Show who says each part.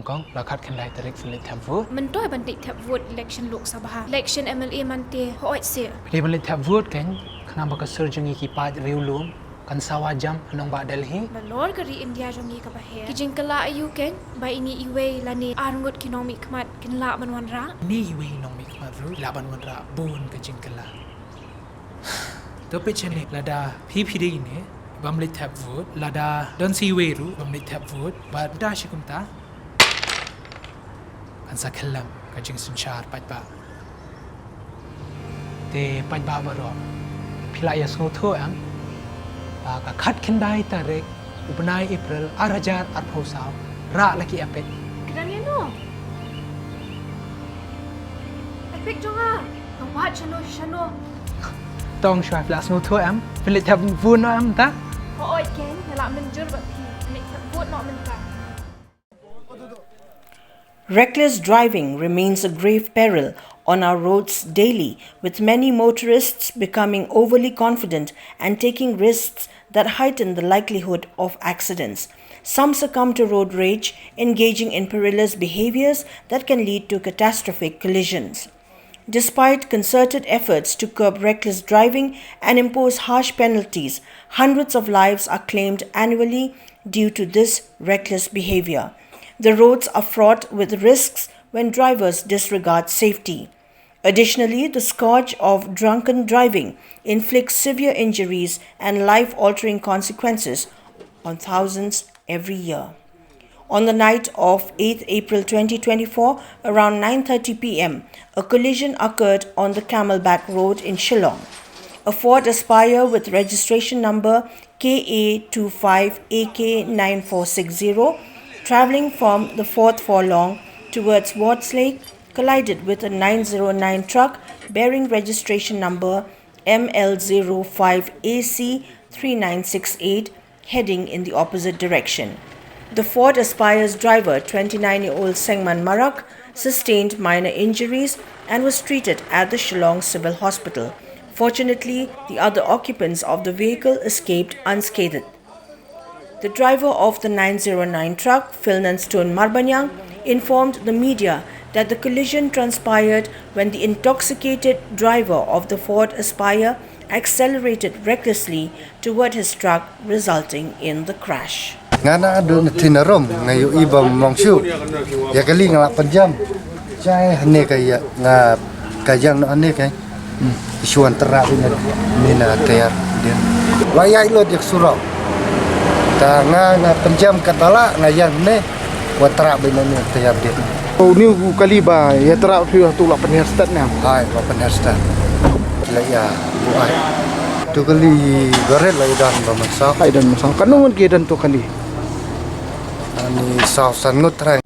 Speaker 1: กองราคาคันไดตริกฟิลิปแทมฟูด
Speaker 2: มันด้วยบันทึกแทบวูด election โลกสภา election MLA มันเตะหอยเสีย
Speaker 1: พอดีบันทึกแทบฟูดกันขณะบักเซอร์จงยีกีปาดริวลุมกันสาวจัมนองบาเดลฮี
Speaker 2: บัลลอร์กรีอินเดียจงยีกับเฮียกิจิงกะลาอายุกันใบนี้อีเวลานีอารมณ์กินอมิกมัดกินละบันวันระ
Speaker 1: นี่อีเวน้องมิกมารู้ลาบันวันระบูนกับจิงกะลาตัวเป็นเช่นนี้ลาดาพี่ดีเนี่ยบัมลิแทบวูดลาดาดอนซีเวรูบัมลิแทบวูดบาดาชิกุมตาอันสักขลังกับจิงสุนชาร์ปัจบาแต่ปัจบาบารอพิลายสโนทัวอังกับคัดขึ้นได้แต่เร็กอุปนัยเอพริลอาราจาร์อาร์โพสาวระลักีอเป็ด
Speaker 2: กระนี้น้องไอเป็กจังอ่ะต้องวัดชโน
Speaker 1: ต้องช่วยพลาสโนทัวอังฟิลิปแทบวูดน้อยอังตา
Speaker 2: พอไอ้แกนเวลามันจุดแบบพี่นี่แทบวูดน้อยมันตา
Speaker 3: Reckless driving remains a grave peril on our roads daily, with many motorists becoming overly confident and taking risks that heighten the likelihood of accidents. Some succumb to road rage, engaging in perilous behaviors that can lead to catastrophic collisions. Despite concerted efforts to curb reckless driving and impose harsh penalties, hundreds of lives are claimed annually due to this reckless behavior. The roads are fraught with risks when drivers disregard safety. Additionally, the scourge of drunken driving inflicts severe injuries and life-altering consequences on thousands every year. On the night of 8th April 2024, around 9:30 p.m., a collision occurred on the Camelback Road in Shillong. A Ford Aspire with registration number KA25AK9460 travelling from the 4th Forlong towards Wards Lake collided with a 909 truck bearing registration number ML05AC3968 heading in the opposite direction. The Ford Aspire's driver, 29-year-old Sengman Marak, sustained minor injuries and was treated at the Shillong Civil Hospital. Fortunately, the other occupants of the vehicle escaped unscathed. The driver of the 909 truck, Philnan Stone Marbanyang, informed the media that the collision transpired when the intoxicated driver of the Ford Aspire accelerated recklessly toward his truck, resulting in the crash.
Speaker 4: Ngana adu tinarom ngayu ibam mongsu ya kali ngala panjam cai hane kaya nga kajang no ane kai isuan tera mina tayar dia wayai lo dik surau ta nga panjam katala ngayan ne watra binane tayar dia
Speaker 5: oh ni kali ba ya tera tu la penherstat na
Speaker 4: hai la penherstat la ya buai tu kali garet la idan ba masa
Speaker 5: ai dan masa kanungan ke dan tu kali
Speaker 4: ani sausan ngutrai